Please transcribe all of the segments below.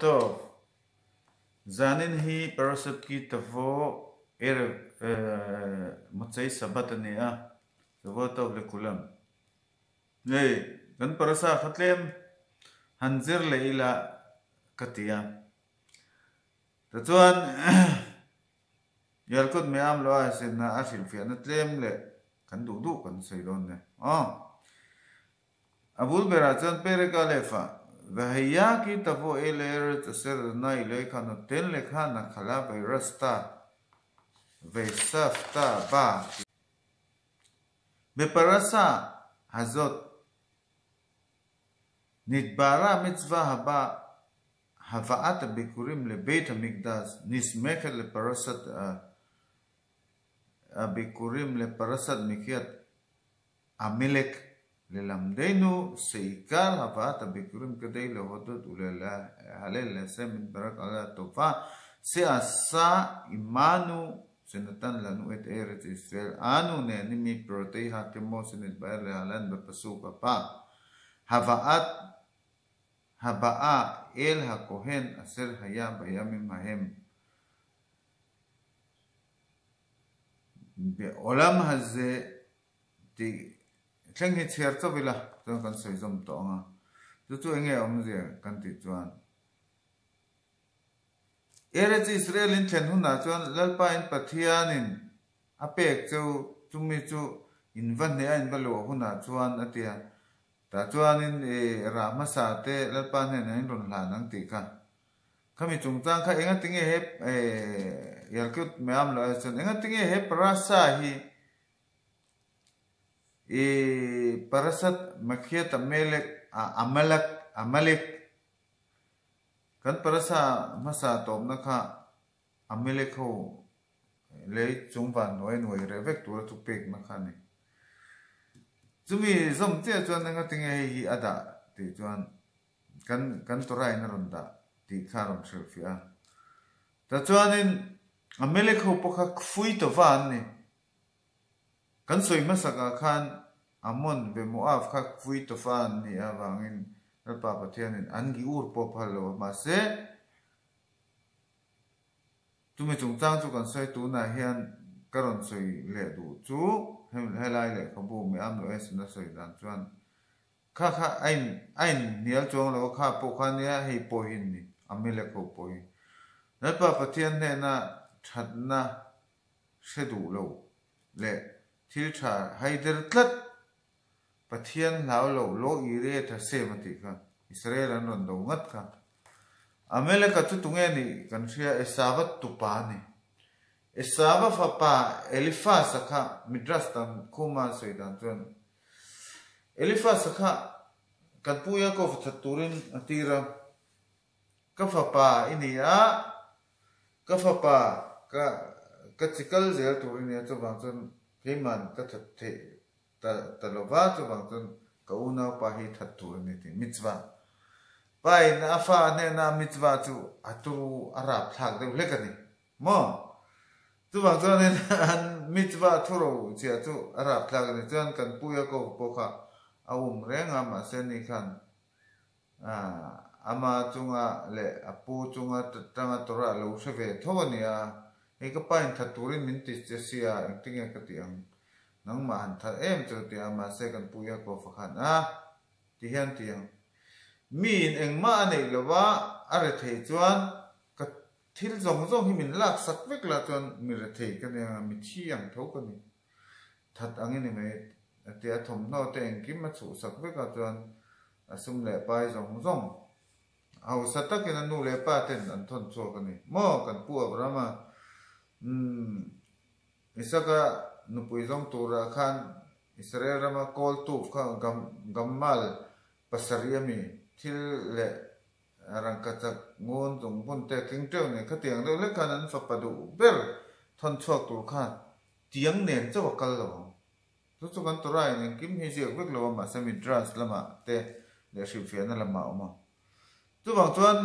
טוב, זנין היא פרשת כי תבוא ערב מוצאי סבת הנאה. שבוע טוב לכולם. כאן פרשה אחת להם, הנזיר לעילה קטייה. תצואן, ילקוד מעם לא אעשנה אשיל פיאנת להם כאן דודו, כאן סיידון. אבול ברצון פרק א' והיה כי תבוא אל ארץ אשר אדוני אלוהיך נותן לך נחלה וירשת ואספת בה. בפרשה הזאת נתבהרה המצווה הבאה, הבאת הביקורים לבית המקדש, נסמכת לפרשת הביקורים לפרשת מחיית עמלק, ללמדנו שעיקר הבאת הביקורים כדי להודות ולהלל להשם יתברך על הטובה שעשה עמנו, שנתן לנו את ארץ ישראל. אנו נהנים מפירותיה כמו שנתבהר להלן בפסוק הבא. הבאה אל הכהן אשר היה בימים ההם. בעולם הזה Kleng hit her to vila to kan soi som to nga tu enge je kan ti chuan Eretz Israel in thlen huna chuan lalpa in pathian in apek chu chumi chu in van ne in balo huna chuan atia ta chuan in ramasa te lalpa ne in ron la nang ti kha khami chungchang kha enga tinge he yalkut meam lo chuan enga tinge he prasa hi Parasat Makhiyat Amalek kan parasa masa tom na kha Amalek ho le chungban noi revek tur tu pek na kha ni chumi zom te chuan nga tinge hi ada ti chuan kan torai na ronda ti kharom selfia ta chuan in Amalek ho pokha khfui to van ni kan soi masaka khan amon be moaf kha khfui to fan ni awangin lalpa pathian in angi ur po phalo ma se tumi chungchang chu kan soi tu na hian karon soi le du chu helai le khabu me am lo es na soi dan chuan kha ain nial chong lo kha po kha nia hei po hin ni amile ko po hi lalpa pathian ne na thatna shedu lo le Tilcha haider tlat pathian lao lo ire tha se mati kha Israel an ron do ngat kha Amalek chu tunge ni kan sia esavat tu pa ni esava fa pa Elifas kha midras tam kuma soidan chuan Elifas kha kan puya ko thaturin atira ka fa pa inia ka fa pa ka chikal zel turin ya chu bang chuan Himan ta lova tu bang tun kauna pahi thatu ni ti mitzvah pai na fa ne na mitzvah tu atu arab thak de lekani mo tu bang tun an mitzvah thuro chia tu arab thak ni chuan kan puya ko pokha awum renga ma seni khan ama chunga le apu chunga tanga tora lo seve thonia Eka pain thaturin mintis jesia engtinge katiang nang man tha em chu ti ama second puya ko fakhan ti hian tiang min engma nei lawa are thei chuan ka thil zong hi min lak sak vek la chuan mi re thei ka ne mi thi ang tho ka ni that angin me atia thom no te engkim ma chu sak vek ka chuan asum le pai zong au satakin anu le pa ten an thon cho ka ni mo kan pu abrama Isaka nupuizong tura khan Israel rama kol tu khan gammal pasariami thil le arangkachak ngon tung punte kingteu ne khatiang do le khanan fapadu ber thon chuak tur khan tiang nen chawakal lo chu kan torai ne kim hi jek vek lo ma sami dras lama te le shifia na lama oma chu bang chuan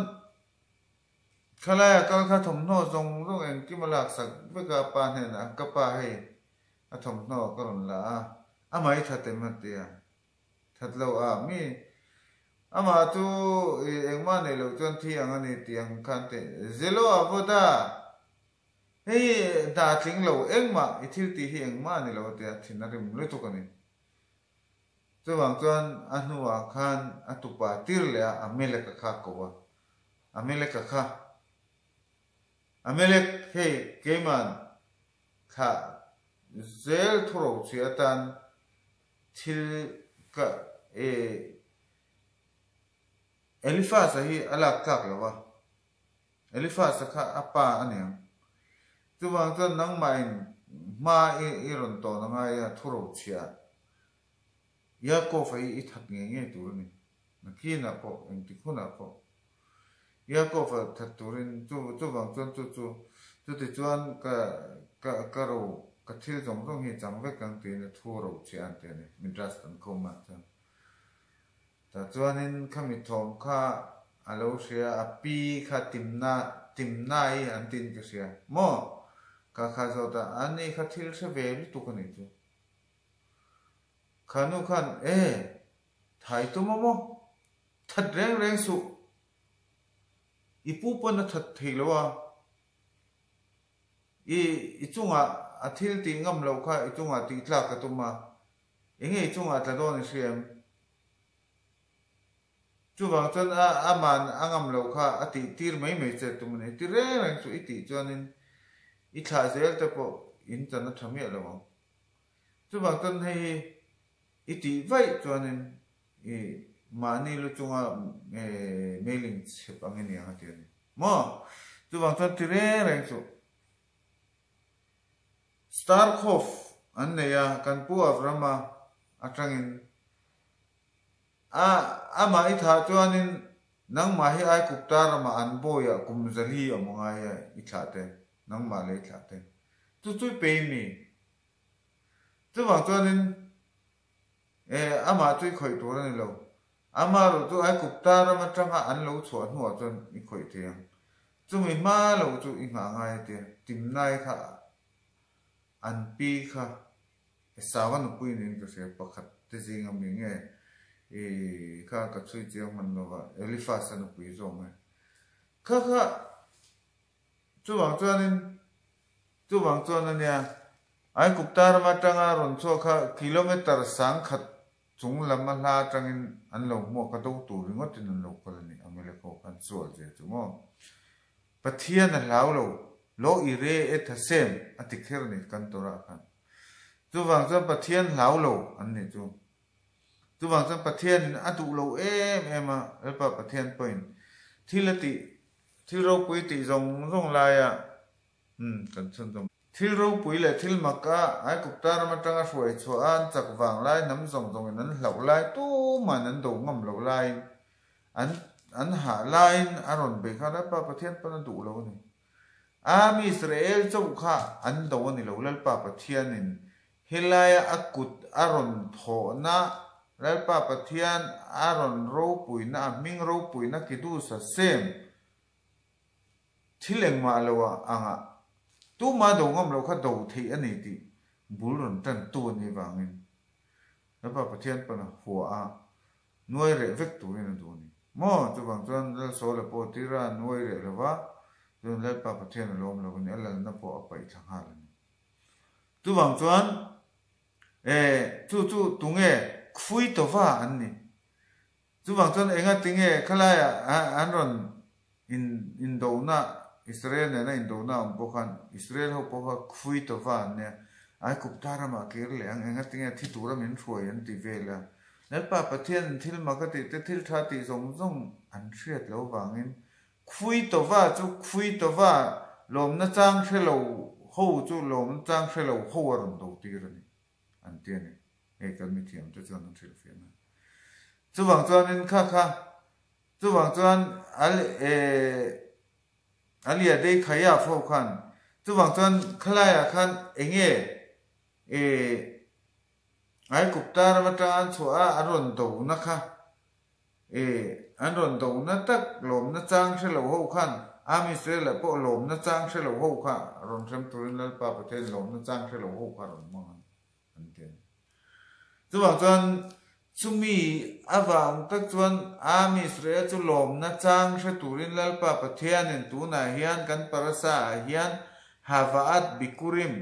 Khalaya kal kha thom no zong en kimalak sak veka pa ne na ka pa he a thom no karon la amai thate matia thatlo mi ama tu engma ne lo chuan thi ang ani tiang khan te zelo avoda hei da tling lo engma ithil ti hi engma ni lo te thinarim le to kani chuwang chuan anuwa khan atupa tir le amele ka kha ko wa amele ka kha amele hei keman kha zel thoro chiatan thil ka Eliphaz hi alak tak lawa Eliphaz kha apa aniang chuwang chuan nang main ma iron to na nga ya thuro chia Yaakov ai ithat nge tur ni nakina po engti khuna po Yaakov that turin chuwang chuan chu ti chuan ka ro ka thil jong jong hi changve kang ti na thuro chia ante ni midras tan khoma chan ta chuanin khami thom kha alo sia api kha timna I antin ka sia mo ka kha zota ani kha thil se ve tu ka ni chu khanu khan thai tu mo that reng su ipu pon na that theilowa I chunga athil ti ngam lo kha I chunga ti tla ka tu ma enge chunga tla don siam chuwang chuan aman angam lo kha ati tir mai che tu mane ti reng su iti chuanin I thla zel te po in chan na thami lo chuwang chuan hei iti vai chuanin mani lu chunga mailing chep angeni anga ti ani mo chuwang chuan ti reng su Starkov anne ya kan pu avrama atangin ama I tha chuanin nang ma hi ai kuptar ma an boya kumzali amonga ya I thate nang ma le thate tu pe mi chuwang chuanin ama chui khoi tur ani lo ama ro chu ai kuptar ma tanga an lo chhuan huwa chuan I khoi tiang chumi ma lo chu I nga ngai te timnai kha an pi kha sawan pui nin ka se pakhat te jing ami nge kha ka chui chiang man no wa Eliphaz an pui zo mai kha chuwang chuan ania ai kuptar ma tanga ron cho kha kilometer sang khat chung lam la tangin an lo mo ka do tu ringot tin an lo kolani amele ko kan chol je chumo pathian a lau lo I re sem atikher ni kan tora khan chuwang chuan pathian lau lo an ni chuwang chuan pathian atu lo em elpa pathian point thilati thilro pui ti zong la ya kan chun jong thilro pui le thil maka ai kuptar ma tanga hruai chuan chak wang lai nam zong nan hlau lai tu man an do ngam lo lai an ha lai aron be kha pa pathian pan du lo ni ami Israel chau kha an do ni lo lal pa pathian in hilaya akut aron tho na lal pa pathian aron ro pui na ming ro pui na kidu sa sem thileng ma lawa anga tu ma do ngam lo kha do thei ani ti bulron tan tu ni wangin lal pa pathian pana huwa nuai re vek tu ni do ni mo chu bang chuan lal so le po tira nuai re lawa chuan lal pa pathian lom lo ni alal na po apai thang ha ni tu bang chuan chu tunge khui to wa an ni chu bang chuan enga tinge khalaya anron in do na Israel na in do na po khan Israel ho po khui to wa ne ai kuptara ma ker le ang enga tinge thi tura min throi an ti vela lal pa pathian thil ma ka ti te thil tha ti zong an hriat lo wangin khui to wa lom na chang thelo ho chu lom chang thelo ho aron do ti rani an ti ni kan mi thiam chu chuan an thil fe na chuwang chuan in kha chuwang chuan alia dei khaya pho khan chuwang chuan khalaya khan enge ai kuptar ma tan chua aron do na kha anron do na tak lom na chang thelo ho khan ami se la po lom na chang thelo ho kha ron sem turin lal pa pathen lom na chang thelo ho kha ron ma an ten chuwang chuan sumi awang tak chuan ami Israel chu lom na chang hre turin lalpa pathian in tu na hian kan parasa hian havaat bikurim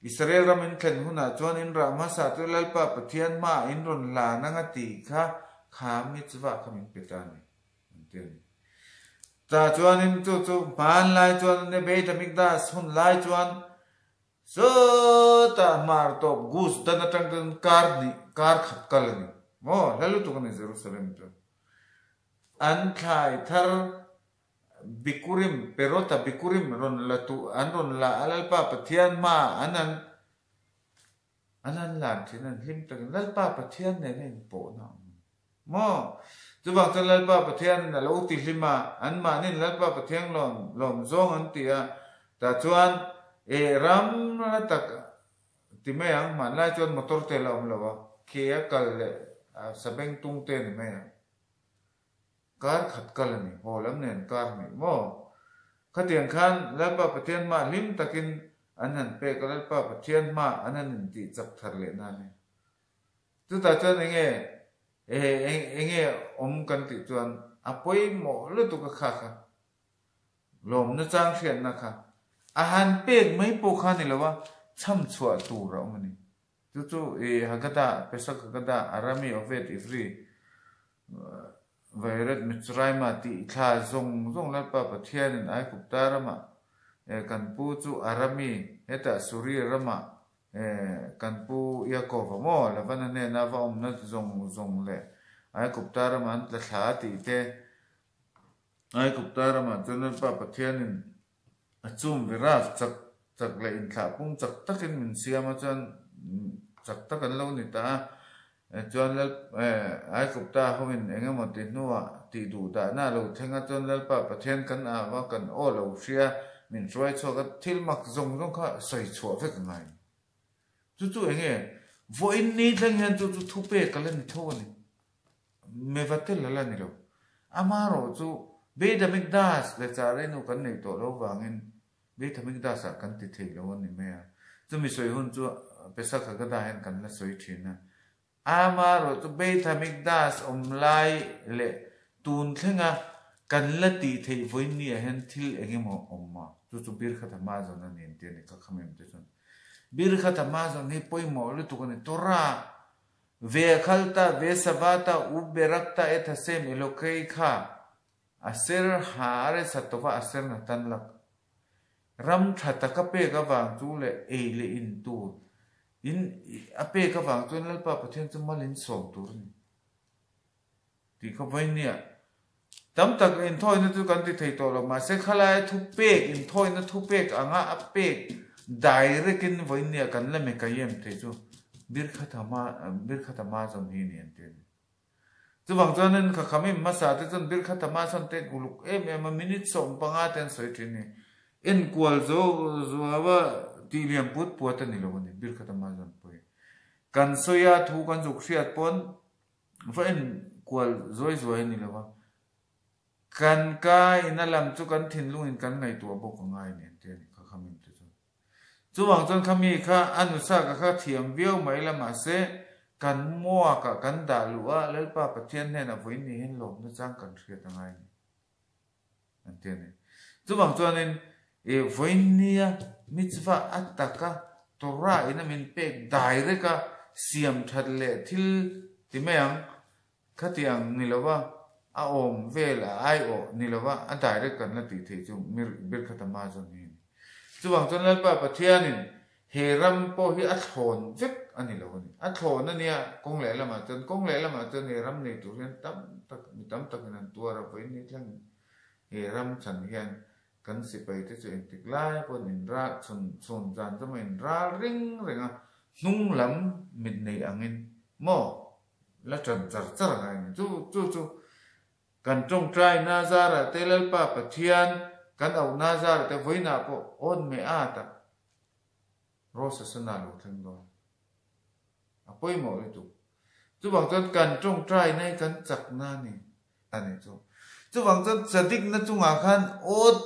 Israel ramin thlen huna chuan in ramasa tu lalpa pathian ma in ron la nanga ti kha khami chwa khamin petani anten ta chuan in chu ban lai chuan ne beit mikdas hun lai chuan so ta mar to gus dana tang kar khat kalani mo lalu tu kan Jerusalem to an khai thar bikurim perota bikurim ron la tu an ron la alalpa pathian ma anan lan thinan him tak lalpa pathian ne nen po na mo chu bang chan lalpa pathian na lo ti hlima an ma nin lalpa pathian lom zong an tia ta chuan e ram la tak ti me ang man lai chuan motor te la lawa khia kal le sabeng tung te ni me kar khat kalani holam nen kar mi mo khatiang khan lalpa pathian ma lim takin anan pe lalpa pathian ma anan ti chak thar le na ne tu ta chuan enge om kan ti chuan apoi mo lu tu ka kha lom na chang thian na kha ahan pek mai po kha ni lawa cham chua tu ra mani chu hagada pesak hagada arami ovet ifri vairat mitzrayma ti kha zong lalpa pathian in ai kuptarama kan pu chu arami eta suri rama kan pu yakov mo lavana ne na va om na zong le ai kuptarama an la tha ti te ai kuptarama chu lalpa pathian in achum viraf chak le in kha pung chak takin min siama chan chak takan lo ni ta chuan lal ai kupta hoin engemaw ti nuwa ti du da na lo thenga chuan lalpa pathian kan a wa kan o lo hria min roi choka thilmak zong kha soi chho vek ngai chu enge voin ni thang han chu thupe kalan thoni me vatel la ni lo amaro chu beda mikdas le chare nu kan nei to lo wangin beda mikdas kan ti thei lo ni me chu mi soi hun chu pesa kha ga da hen kan la soi thina amaro chu beda mikdas lai le tun thenga kan la ti thei voin ni hen thil engemo omma chu bir kha ma zo na nin te ni ka khamem te chon bir kha ma zo ni poi mo lu tu kan tora ve khalta ve sabata u berakta ethasem elokei kha aser hare satova aser na tanlak ram thata ka pe ka wang chu le e le in tu in ape ka wang chu lalpa pathian chu malin som tur ni ti ka vai nia tam tak in thoi na chu kan ti thei to lo ma se khalai thu pek in thoi na thu pek anga apek direct in vai nia kan la me ka yem te chu bir khatama zon hi ni ante chu wang chuan kha khamim ma sa te chun bir khatama son te guluk em minute som panga ten soi thini in kwal zo wa ti liam put puat ani lo ni bir khatama zon poi kan soya thu kan juk hriat pon va in kwal zoi ni lo kan ka inalam chu kan thin lu in kan ngai tu bok ngai ni ante kha khamim te chu wang chuan khami kha anusa ka kha thiam viau mai lama se kan mua ka kan da lua lalpa pathian ne na voi ni hin lom na chang kan thria tangai ni ante ne chu wang chuan in voi nia mitzva attaka tora ina min pek direct ka siam that le thil ti meang khatiang nilawa a om vela ai o nilawa a direct kan la ti the chu mir bir khatama zon ni chu wang chuan lalpa pathian in heram po hi a thon vek ani lo ni a thon ania kong le lama chun heram nei tu hian tam tak nan tuara voi ni thlang heram chan hian kan si pai te chu en tik lai pon in ra chun jan chama in ra ringa nung lam min nei angin mo la chan char ngai chu kan trong trai na zara te lalpa pathian kan au na zara te voina po on me ata rosa sana lo thang do apoi mo le chu bang chan kan trong trai nai kan chak na ni ani chu bang chan sadik na chunga khan ot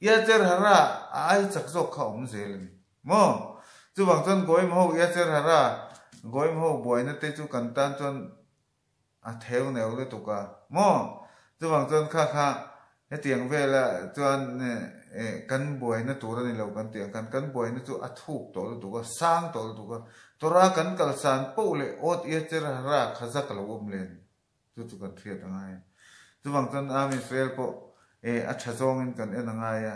ya cher hara ai chak zok kha om zel ni mo chu bang chan goi mo ya cher hara goi mo boy na te chu kan tan chon a theu neu le tu ka mo chu wang chon kha kha he tiang ve la chuan kan boy na tur ni lo kan tiang kan boy na chu a thuk to tu ka sang to tu ka tora kan kal san po le ot ye cher ra khaza kal om len chu kan thria ta ngai chu wang chon am Israel po a thazong in kan enanga ya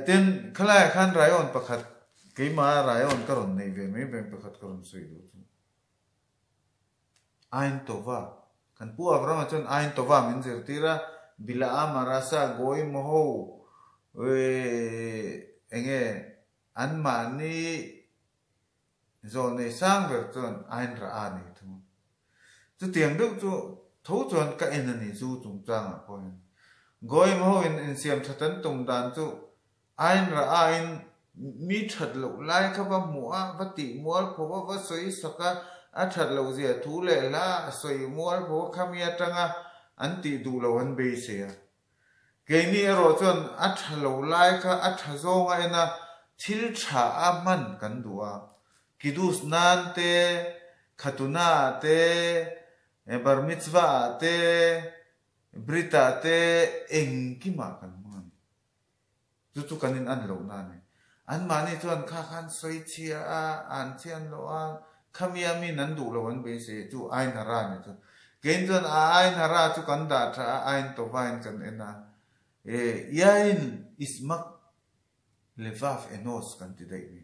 ten khalai khan rayon pakhat cái mà rayon karon nei ve me beng pakhat karon sui du ain tova kan pu avrama chon ain tova min zer tira bila amarasa goi moho enge an mani zone sang ver chon ain ra ani thu chu tiang du chu tho chon ka enani chu chung chang a point goi moho in siam thatan tum dan chu ain ra ain mi thật lâu lai các bạn mua vật tỷ mua phô vật sấy saka à thật lâu gì thú lệ la sấy mua phô khamia tranga anh tỷ đủ lâu anh bê xe cái này rồi chọn à thật lâu lai các à thật zong ai na thil cha aman kan dua kidus nan te khatuna te bar mitzvah te brita te engkima kan man tu kanin an lâu na ne an mani chuan kha khan soi chia a an chian lo a khamia mi nan du lo an be se chu ai na ra ni chu gen chuan ai na ra chu kan da tha ai to vain kan ena yain ismak levaf enos kan ti dai ni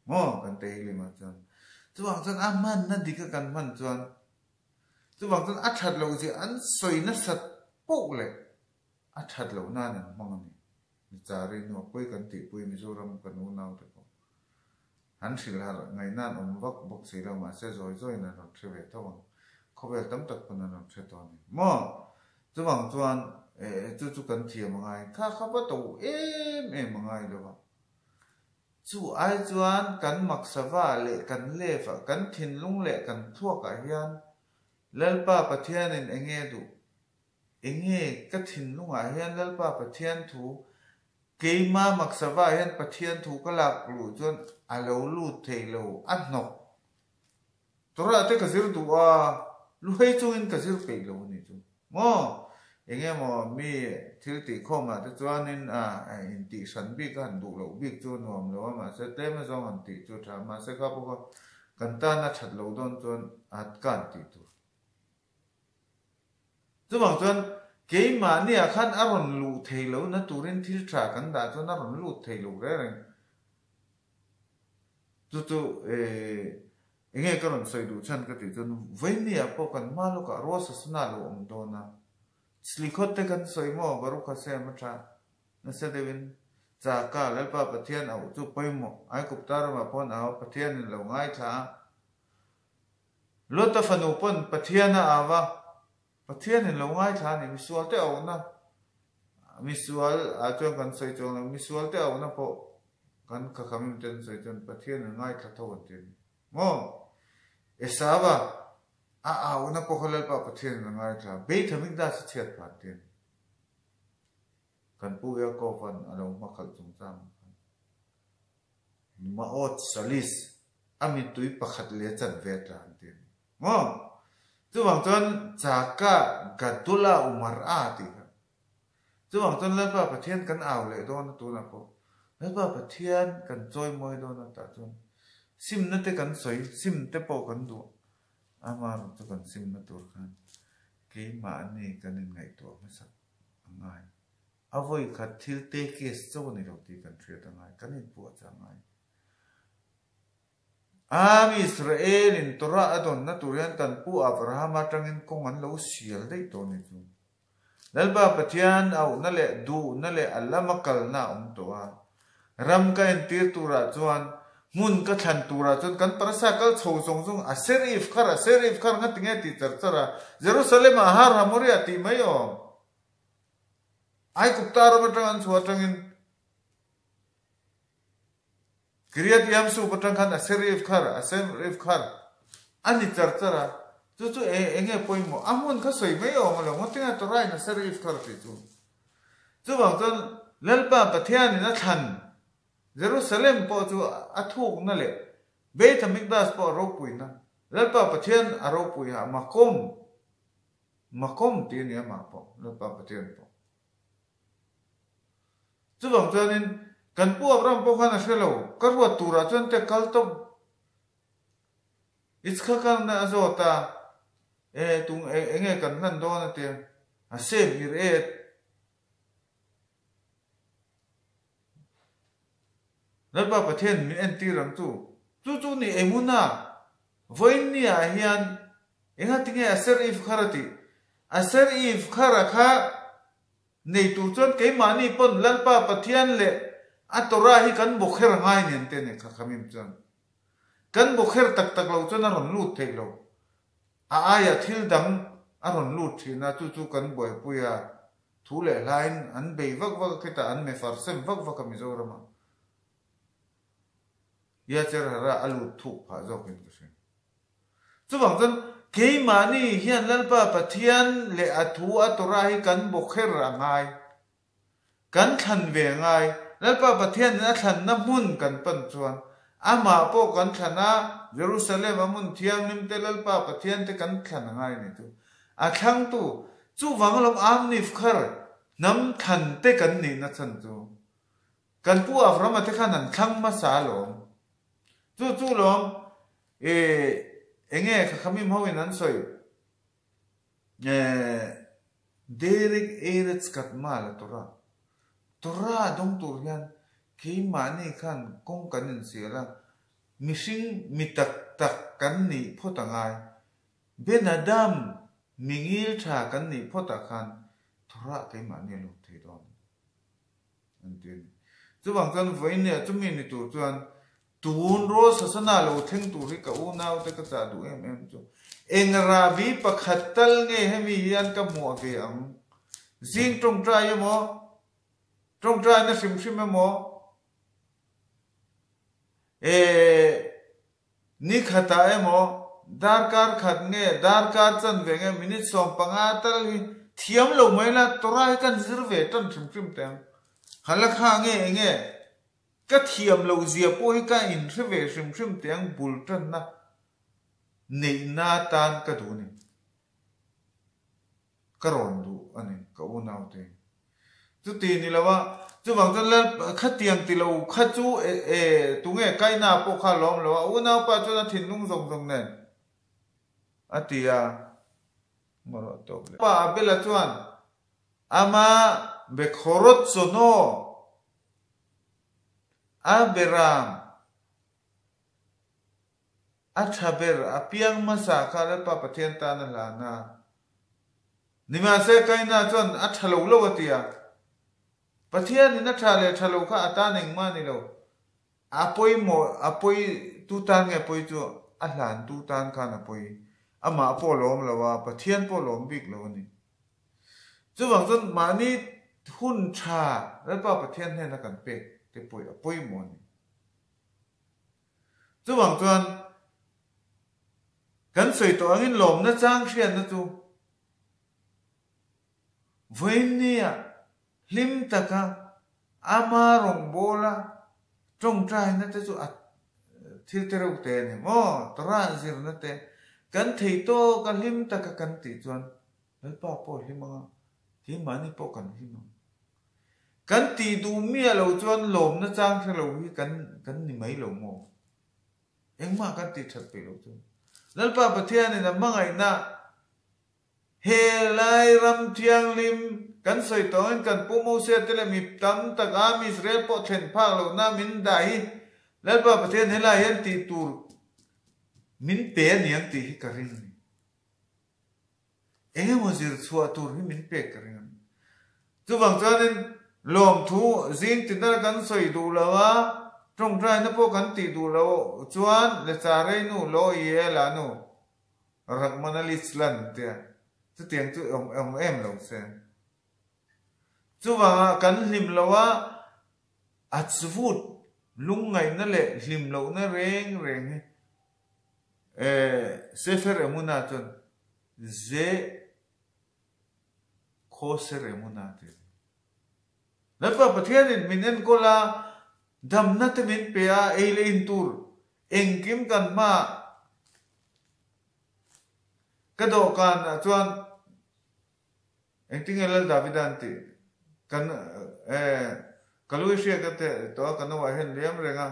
mo kan te li ma chuan chu wang chuan a man na dik kan man chuan chu wang chuan a that lo ji an soi na sat po le a that lo na nan mong ni chari no pui kan ti pui Mizoram kan u nau te ko han thil har ngai nan om vak bok si lo ma se zoi zoi na no thwe thawang khovel tam tak pan na thwe to ni mo chuwang chuan chu kan thiam ngai kha kha pa to em ngai lo ba chu ai chuan kan maksawa le kan lefa kan thin lung le kan thuak a hian lalpa pathian in enge du enge ka thin lunga hian lalpa pathian thu cái mà mặc sao vậy hiện bắt thiên thủ cái lạc lũ chôn alo lụt thề lô ăn nọc tôi ra tới cái gì đó lũ hay chôn cái gì phải lô này chôn mò anh em mà mi thiếu tỷ không mà tôi cho nên hiện tỷ sản bị cái hành đủ lô bị chôn nòm lô mà sẽ tem mà do hành tỷ chôn thà mà sẽ gặp cái cần ta nó thật lô đón chôn cản tỷ tu chứ bằng chôn cái mà nè khăn aron lụt thề lỗ nó turin thil trả căn đã cho nó aron lụt thề lỗ đấy này tu nghe cái lần xây đủ chân cái thì chân với nè po căn mà lúc cả rosa sna lỗ ông đó na slikot te căn xây mò baru khá xem mà trả nó sẽ devin cha cả lấy pa pathian ảo tu pay mò ai cục ta mà pon ảo pathian lỗ ngay thà lót ta phanu pon pathian na ava pathian in lo ngai tha ni misual te au na misual a chong kan sei chong misual te au na po kan kha kham ten sei chon pathian ngai tha thon ten mo esaba au na po kholal pa pathian ngai tha be thamik da se chet pa ten kan pu ya ko fan alo ma khal chung cham ma ot salis ami tui pakhat le chan ve tlan ten mo chu wang chuan chaka gadula umar a ti chu wang chuan lalpa pathian kan aw le don tu na ko lalpa pathian kan choi moi don ta chuan sim na te kan soi sim te po kan du amar chu kan sim na tur khan ke ma ni kan ngai to ma sak ngai avoi khat thil te kes chu ni ro ti kan thria ta ngai kan in pu cha ngai am Israel in Torah adon na turian kan pu Abraham atangin kong an lo sial dei to ni chu dalba pathian au na le du na le alamakal na to a ram ka en tir tura chuan mun ka than tura chuan kan parasa kal chho song song a serif khar nga tinge ti charchara Jerusalem a har hamoria ti mayo ai kuptar batang chuatangin Kriyat yamsu patang khan serif khar ani charchara chu enge poimo amun kha soi mai o malo ngotinga torai na serif khar ti chu bang ton lalpa pathian na than Jerusalem po chu athuk na le Beit HaMikdash po ro puina lalpa pathian aro pui ha makom ti ni ma po lalpa pathian po chu bang chuanin kan pu abram po khana shelo karwa tura chon te kaltom ichkha kan na azota tung enge kan nan do na te a sem hir lalpa pathian min en ti rang chu ni emuna voin ni a hian enga tinge aser if kharati aser if khara kha nei tu chon ke mani pon lalpa pathian le atora hi kan bokher ngai nen te ne kha khamim chan kan bokher tak tak lo chon aron lut thei lo aya thil dang aron lut thina chu kan boi puya thule line an bei vak khita an me farsem vak mi zorama ya cher hara alu thu pha zo kin ku sen chu bang jan ke mani hian lalpa pathian le athu atora hi kan bokher rangai kan than ve ngai lalpa pathian na than na mun kan pan chuan ama po kan thana Jerusalem amun thiang nim te lalpa pathian te kan than ngai ni tu a thang tu chu wanglom am ni khar nam than te kan ni na chan chu kan pu aframa te khanan thang ma sa lom chu lom enge khamim ho in an soi derek erets kat mal tora dong tur hian ke mani khan kong kanin sela mishing mitak tak kan ni photangai benadam mingil tha kan ni phota khan tora ke mani lu thei don antin chu bang chan voin ne chumi ni tu chuan tun ro sasana lo theng tu ri ka u naw te ka cha du em chu engrabi pakhatal nge hemi hian ka mo ve ang jing tong trai mo tong trai na sim mo ni khata mo darkar khat nge darkar chan ve nge minute som panga tal thiam lo mai la tora kan zir ve tan sim tem halakha nge ka thiam lo zia po hi ka in ve sim tem bul tan na nei na tan ka du ni karon du ani ka u naw te chu ti ni lawa chu bang chan la khatiang ti lo kha chu tu nge kai na po kha lom lo u naw pa chu na thin lung zong nen atia maro to pa bela chuan ama be khorot sono aberam achaber apiang masa kala pa pathian ta na la na nima se kai na chon athalo lo watia pathian ni na thale thalo kha ata ning ma ni lo apoi tu tan nge poi chu ahlan tu tan kha na poi ama po lom lawa pathian po lom bik lo ni chu wang chon mani hun tha la pa pathian he na kan pe te poi mo ni chu wang chuan kan soi to angin lom na chang hrian na chu voinia lim taka ama rong bola trong trai na te chu at thil te ro te ni mo tora zir na te kan thei to ka lim taka kan ti chuan lalpa po hima hi mani po kan hima kan ti du mi lo chuan lom na chang thlo hi kan ni mai lo mo engma kan ti that pe lo chu lalpa pathian ni na mangai na he lai ram thiang lim kan soi toin kan pumo se tele mi tam tak am Israel po then phak lo na min dai lalpa pathian hela hen ti tur min pe niang ti hi karing ni enge mo zir chua tur hi min pe karing chu bang chanin lom thu jing tin na kan soi du lawa trong trai na po kan ti du lo chuan le cha rei nu lo ye la nu rakmanalis lan te chu tiang chu em lo se chu wa kan hlim lawa achvut lungai na le hlim lo na reng sefer emuna chon ze khoser emuna te lalpa pathian in minen kola dam na te min pe a eile in tur engkim kan ma cái độ can chuan anh tiếng Anh Davidan ti kan kaluisia cái thế to kan wa hen liam renga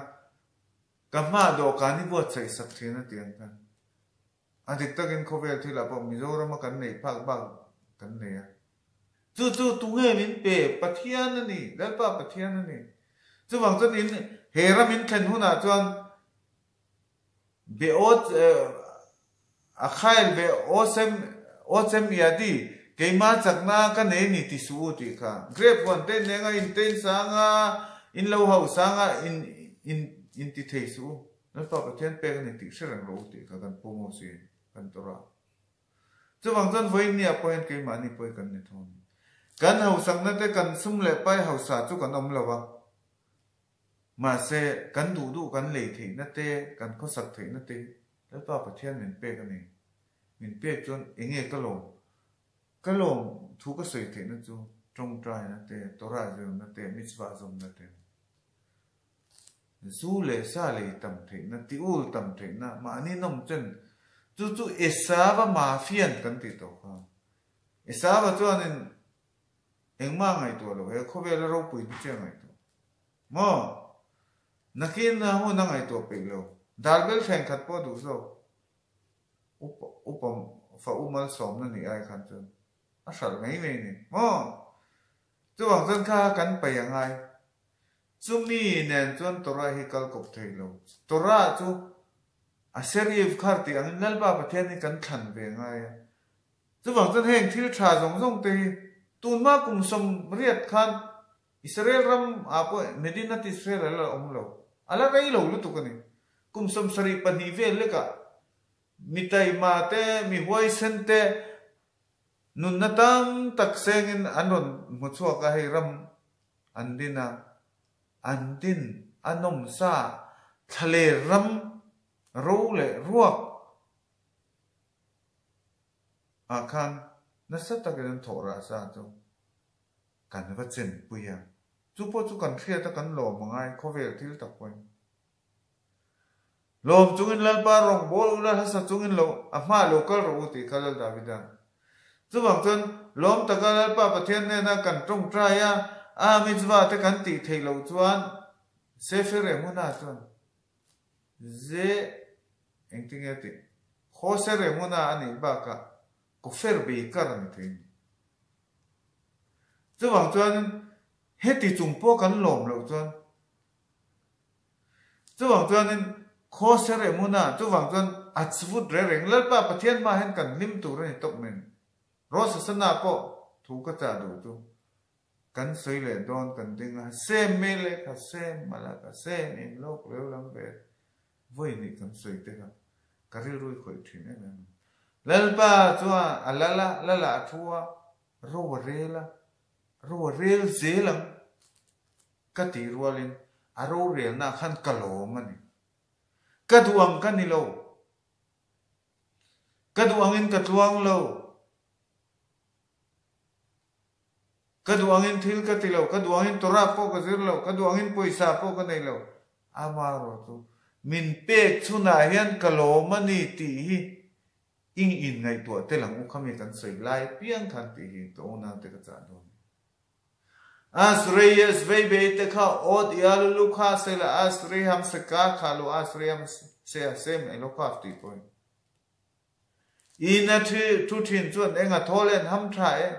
kama độ can ni buat sai sak thina tiang kan adik takin khovel thila pa Mizoram kan nei phak bang kan nei chu tu nge min pe pathian ni lalpa pathian ni chu wang chon in hera min thlen huna chuan beot a khail be osem yadi keima chakna ka nei ni ti su ti kha grep one ten nenga in ten sanga in lo hau sanga in ti thei su lalpa pathian pe ni ti serang ro ti kha kan pomo si kan tora chu wang chon voi ni a point keima ni poi kan ni thon kan hau sang na te kan sum le pai hau sa chu kan om lawa mà se kan du kan lei thei na te kan kho sak thei na te la pa pathian min pe kan ni min pe chon enge ka lom thu ka soi thei na chu trong trai na te tora jo na te mitzvah zom na te zu le sa le tam thei na ti ul tam thei na ma ni nom chen chu esava ma fian kan ti to kha esava chuan in engma ngai to lo he kho ve la ro pui ti che ngai to mo nakin na ho na ngai to pe lo dalbel theng khat po du so upam fa umal som na ni ai khan chun a sal ngai nei ni mo chu wang chen kha kan pe yang ai chu mi nen chon tora hi kal kop thei lo tora chu a serif khar ti ang nal ba pathian ni kan than ve ngai chu wang chen heng thil tha zong te tun ma kum som riat khan Israel ram apo Medina ti Israel ala omlo ala rai lo lu tu kani kum som sari pani ve le ka mitai ma te mi hoi sen te nun na tam tak seng in anon mu chua ka hai ram andin anom sa thale ram ro le ruak akan nasa ta kan thora sa tu kan va chen puya chu po chu kan thria ta kan lo mangai khovel thil tak point lom chungin lalpa rong bol ula hasa chungin lo ama local ro ti kalal Davidan chu bang chon lom ta ka lalpa pathian ne na kan tong traya a mitzwa ta kan ti thei lo chuan sefer emuna chuan ze engting ati khoser emuna ani ba ka ko fer be kar ni thein chu bang chuan heti chungpo kan lom lo chuan chu bang chuan khoser emuna chu bang chuan achvut re reng lalpa pathian ma hen kan lim tur ni tok men ros sana po thu ka cha do tu kan soi le don kan ding se mele ka se mala ka se in lok le lam be voi ni kan soi te ka karil rui khoi thin ne lalpa chua alala thua ro rel zelang kati rualin aro rel na khan kalo mani kaduang kanilo kaduangin katluang lo kaduangin thil katilo kaduangin tora po ka zirlo kaduangin poisa po ka nei lo amaro tu min pek chuna hian kalo mani ti hi in ngai to te lang u khami kan sei lai piang khan ti hi to na te ka cha do Asreyes vebe te kha od yalu lukha sela asreham se ka khalo asreham se asem elo khafti poi ina thu thin chuan enga tholen ham thae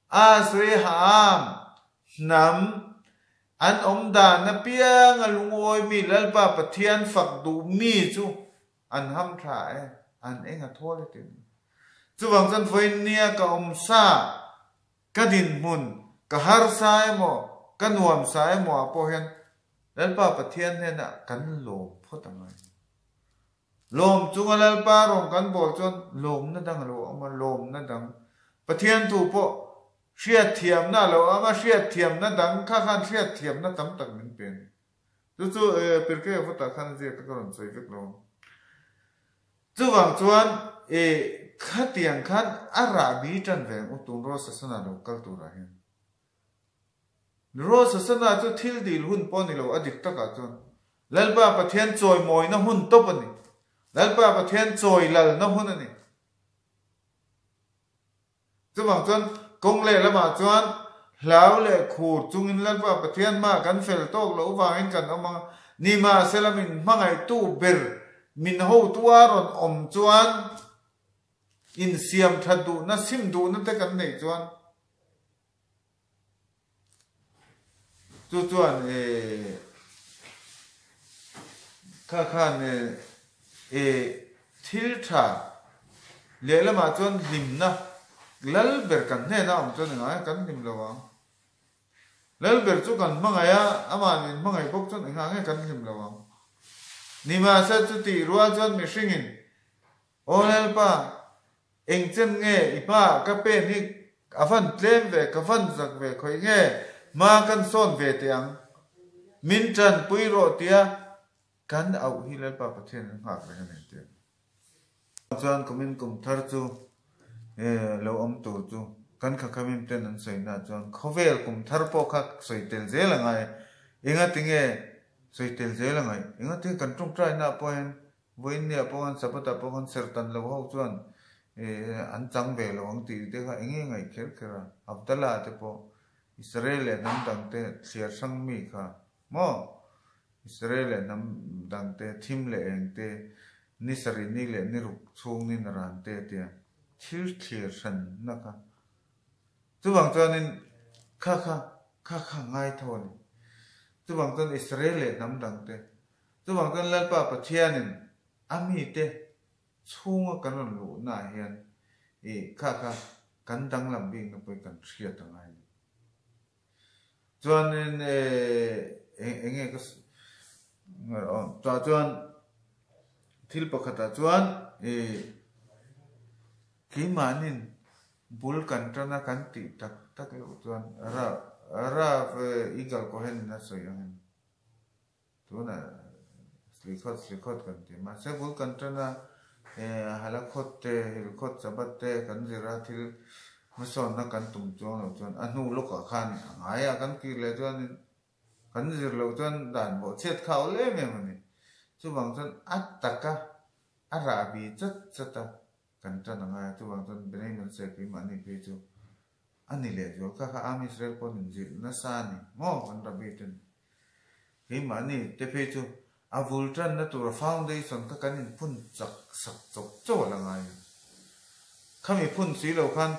asreham nam an omda na piang alungoi mi lalpa pathian fak du mi chu an ham thae an enga thole tin chu wang chan foi nia ka omsa kadin mun ka har sai mo ka nuam sai mo po hen lalpa pathian he na kan lo photangai lom chunga lalpa rong kan bol chon lom na dang lo ama lom na dang pathian tu po hriat thiam na lo ama hriat thiam na dang kha khan hriat thiam na tam tak min pen chu perke phota khan je ka ron soi vek lo chu wang chuan khatiang khan arabi tan veng utung ro sasana lo kal tu ra hen ro sasana chu thil dil hun poni lo adik taka chon lalba pathian choi moi na hun to pani lalpa pathian choi lal na hun ani chu bang chuan kong le lama chuan hlau le khur chungin lalpa pathian ma kan fel tok lo wangin kan omang nima selamin mangai tu ber min ho tuaron om chuan in siam thadu na sim du na te kan nei chuan chu chuan kha ne thil tha le lama chuan lim na lal ber kan ne na om chuan ngai kan lim lawang lal ber chu kan mangaya ama min mangai bok chuan ngai kan lim lawang nima sa chu ti ruwa chuan mi hringin olel pa eng chen nge ipa ka pe ni avan tlem ve ka van zak ve khoi nge ma kan son ve tiang min tran pui ro tia kan au hi lal pa pathian hak ve ne te chuan kumin kum thar chu lo om tu chu kan kha khamim ten an sei na chuan khovel kum thar po kha soi tel zel angai inga tinge soi tel zel angai inga te kan tung trai na poin voin ne pongan sapata pongan sertan lo ho chuan an chang ve lo ang ti te kha enge ngai kher khera abdala te po israel nam dang te siar sang mi kha mo israel nam dang te thim le eng te nisari ni le ni ruk chung ni ran te te thil thlir san na kha chu bang chuanin kha ngai thon chu bang chuan israel nam dang te chu bang chuan lalpa pathianin ami te chunga kan lu na hian kha kan dang lam bing na poi kan thria tangai chuanin enge ka chuan thil pakhata chuan ki manin bul kan tana kan ti tak lo chuan ara igal ko hen na soyang tuna slikhot kan ti ma se bul kan tana halakhot te hilkhot sabat te kan zira thil mason na kan tum chuan anu loka khan aya kan ki le chuan kan zir lo chuan dan bo chet khaw le me mani chu bang chuan attaka ara bi chata kan tana nga chu bang chuan benai man se ki mani pe chu ani le jo kha am Israel pon zil na sa ni mo kan rabi ten ki mani te pe chu avultran na tur foundation ka kanin phun chak sak chok cho la ngai khami phun si lo khan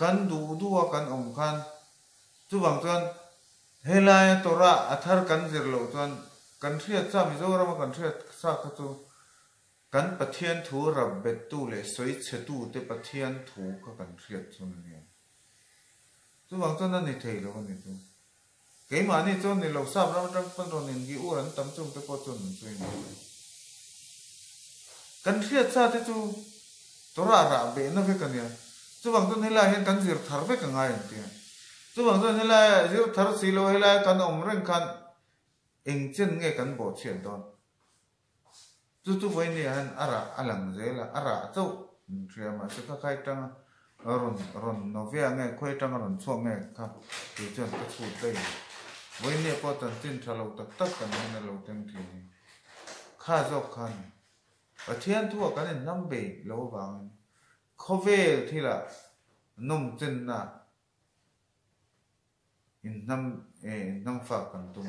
kan du kan om khan chu bang chuan helai tora athar kan zir lo chuan kan thria cha mi zo ra ma kan thria sa kha chu kan pathian thu rab bet tu le soi che tu te pathian thu ka kan thria chun ni chu bang chuan ni thei lo ni chu cái mà này cho nên lâu sắp lắm trong phần rồi nên cái u ẩn tấm trung tới có chuẩn rồi cần thiết sao thế chú tôi ra bể nó phải cần gì chú bằng tôi là hiện cần diệt thở phải cần ngay thì chú bằng tôi là diệt thở xí lô hay là cần ông rèn cần anh chân nghe cần bỏ chuyện đó chú với này anh alang dễ là cháu thì mà sẽ có khai trăng ron nó về nghe khai trăng ron xuông nghe khắp thì chuyện cái chút đây với nè có tận tin thà lâu tất cả những lâu tiếng thì khá dọc khăn và thiên thua cái này năm bể lâu vàng khó về thì là nông chân na in năm phạt cần tung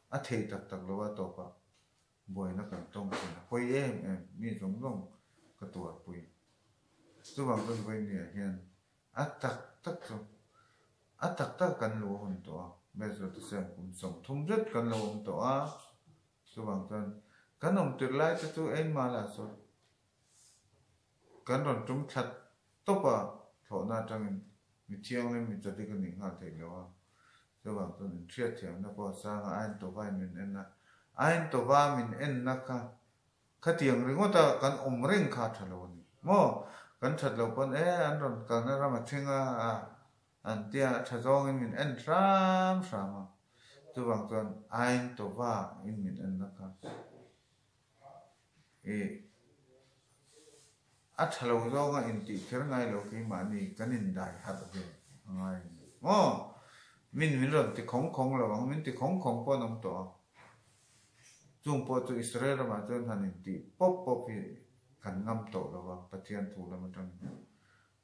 à thề tắc lâu à tổ pa bồi nó cần tung thì bồi em mi giống giống cái tuổi bồi chú bằng con bồi nè hiện à tắc rồi à tắc cần lâu hơn tổ bây giờ tôi xem cũng sống thông rất cần lâu ông tổ á chú bằng chân cần ông tuyệt lai cho chú em mà là số cần rồi chúng thật tốt à thọ na trong mình chiang lên mình cho đi cái những hàng thầy lâu á chú bằng chân mình triệt thiểu nó có sang anh tổ vai mình en na anh tổ va mình en na khá tiếng rồi ngót ta cần ông ring khá thật lâu mò cần thật lâu con anh rồi cần nó ra mặt thiên anh tia thay dòng mình en ram sama tu bang tuan anh to va in mình en naka thalo dong in ti kher ngai lo ki mani kanin dai hat ve ngai mo min ron ti khong lo wang min ti khong po nam to chung po tu Israel ma chuan hanin ti pop hi kan ngam to lo wa pathian thu la ma tang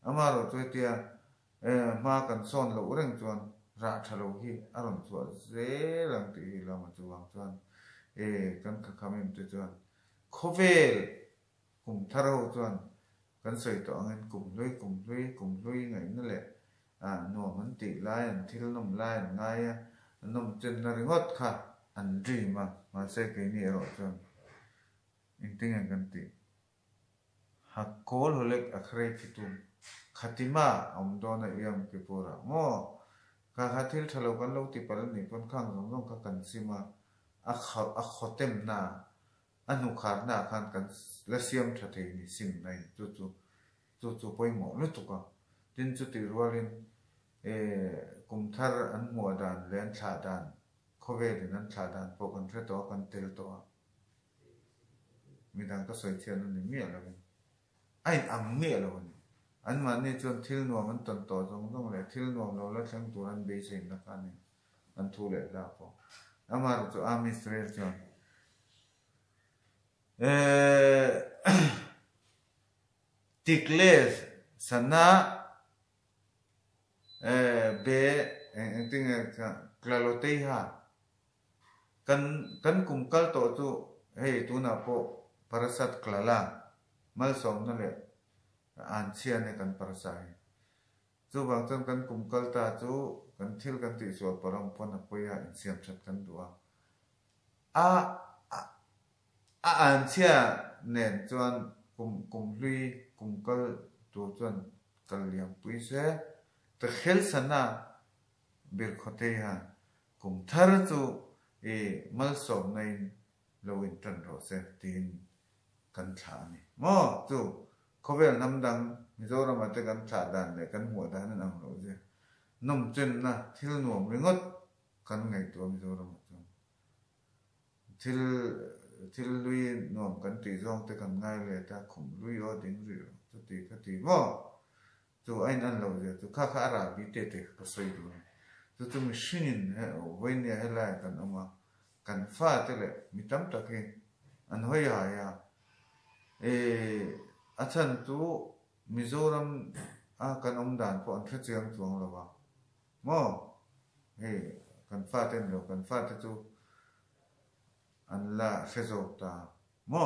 amaro tu tia ma kan son lo reng chuan ra thalo hi aron chu ze lang ti la ma chu wang chuan kan ka khamim tu chuan khovel kum tharo chuan kan soi to angin kum lui ngai na le no man ti lai an thil nom lai ngai nom chen na ringot kha an ri ma se ke ni ro chuan inting an kan ti hakol holek akhre khitum khatima amdona iam ke pura mo ka hathil thalo kan lo ti pal ni pon khang rong ka kan sima a khotem na anu khar na khan kan la siam thathe ni sim nai chu poi mo lu tu ka tin chu ti rualin kum thar an mo dan len tha dan khove din an tha dan po kan thre to kan tel to mi dang ka soi thian ni mi ala ai am mi ala an man ni chuan thil nuam an ton to jong le thil nuam lo la thlang tur an be sein na ka ni an thu le la po amar chu ami Israel chuan tikles sana be ting klalotei ha kan kumkal to chu hei tu na po parasat klala mal som na le an chia ne kan parasai chu wang chon kan kumkal ta chu kan thil kan ti so param pon a poya in siam chat kan duwa an chia nen chuan kum lui kumkal tu chuan kaliam pui se te khel sana bir khote ha kum thar chu mal som nei loin tan ro se tin kan thla ni mo chu khovel nam dang mizoram ate kan thla dan le kan huwa dan an ang ro je nom chen na thil nuam ringot kan ngai to mizoram thil lui nuam kan ti zong te kan ngai le ta khum lui o ding ri chu ti ka ti mo chu ain an lo je chu kha ra bi te ka soi du chu mi shinin wen ya hela kan ama kan fa te le mi tam ta ke an hoya ya achan tu mizoram kan dan po an thchiang chuang lo wa mo kan fa ten lo kan fa te chu an la fezo ta mo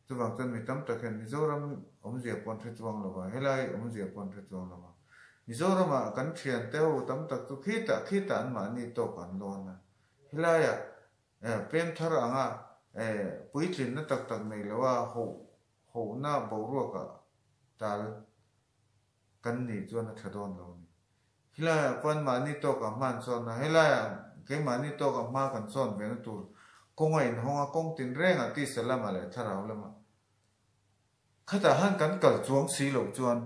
chu wang chen mi tam ta ken mizoram je pon thchuang lo wa helai je pon thchuang lo wa mizoram kan thian te ho tam tak chu khita an ma ni to kan lo na helai pem thar anga puitlin na tak nei lo wa ho na bo ro ka tal kan ni chuan a thadon lo ni hila pon ma ni to ka man son na hila ke ma ni to ka ma kan son ve na tur kong in honga kong tin renga ti salama le tharau lama khata han kan kal chuang si lo chuan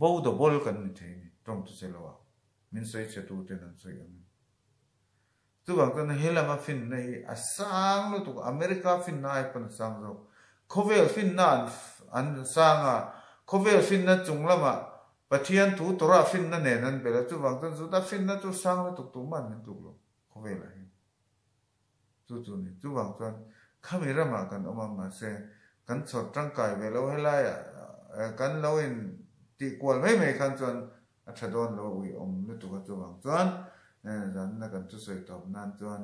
bo do bol kan ni the ni tong tu se lo wa min soi che tu te nan soi am tu bang kan hela ma fin nei asang lo tu America fin nai pan sang ro khovel fin nan an sanga khovel fin na chung lama pathian tu tora fin na ne nan bela chu wang tan chu ta fin na chu sang lo tu man nan tu lo khovel la chu ni chu wang chuan camera ma kan oma ma se kan chot tang kai ve lo hela ya kan lo in ti kwal mai kan chuan a thadon lo wi om lu tu ka chu wang chuan dan na kan chu soi top nan chuan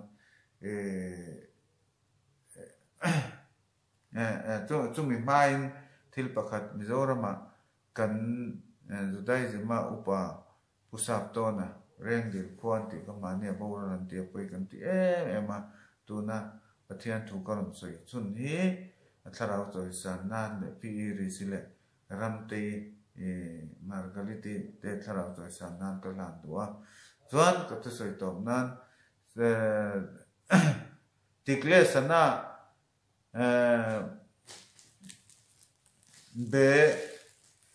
chu mi mai thil pakhat mizorama kan judai zema upa pusap to na rengdil khuan ti ka mania boran ti poi kan ti ema tuna pathian thu karon soi chun hi atharau choi san nan le pi ri sile ramte margaliti te tharau choi san nan ka lan duwa chuan ka tu soi tom nan tikle sana be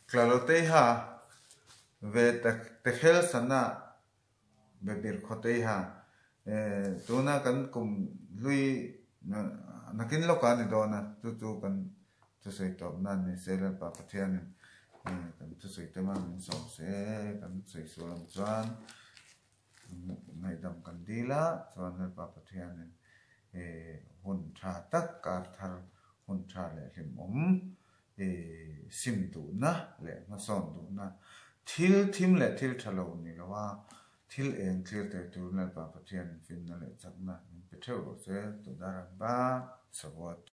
klalote ha ve te khel sana be bir khote ha tuna kan kum lui nakin lo kan do na tu kan tu sei top nan ni sel pa pathian kan tu sei tema min so se kan sei so lam chuan ngai dam kan dila chuan pa pathian hun tha tak kar thar คนชาเลยหิมซิมดูนะเลยมาสอนดูนะทิลทิมเลยทิลทะเลนี่ละว่าทิลเองทิลแต่ตัวนั่นปะปะเทียนฟินนั่นแหละจักนะเป็นเท่าเสียตัวดาราบ้าสวัสด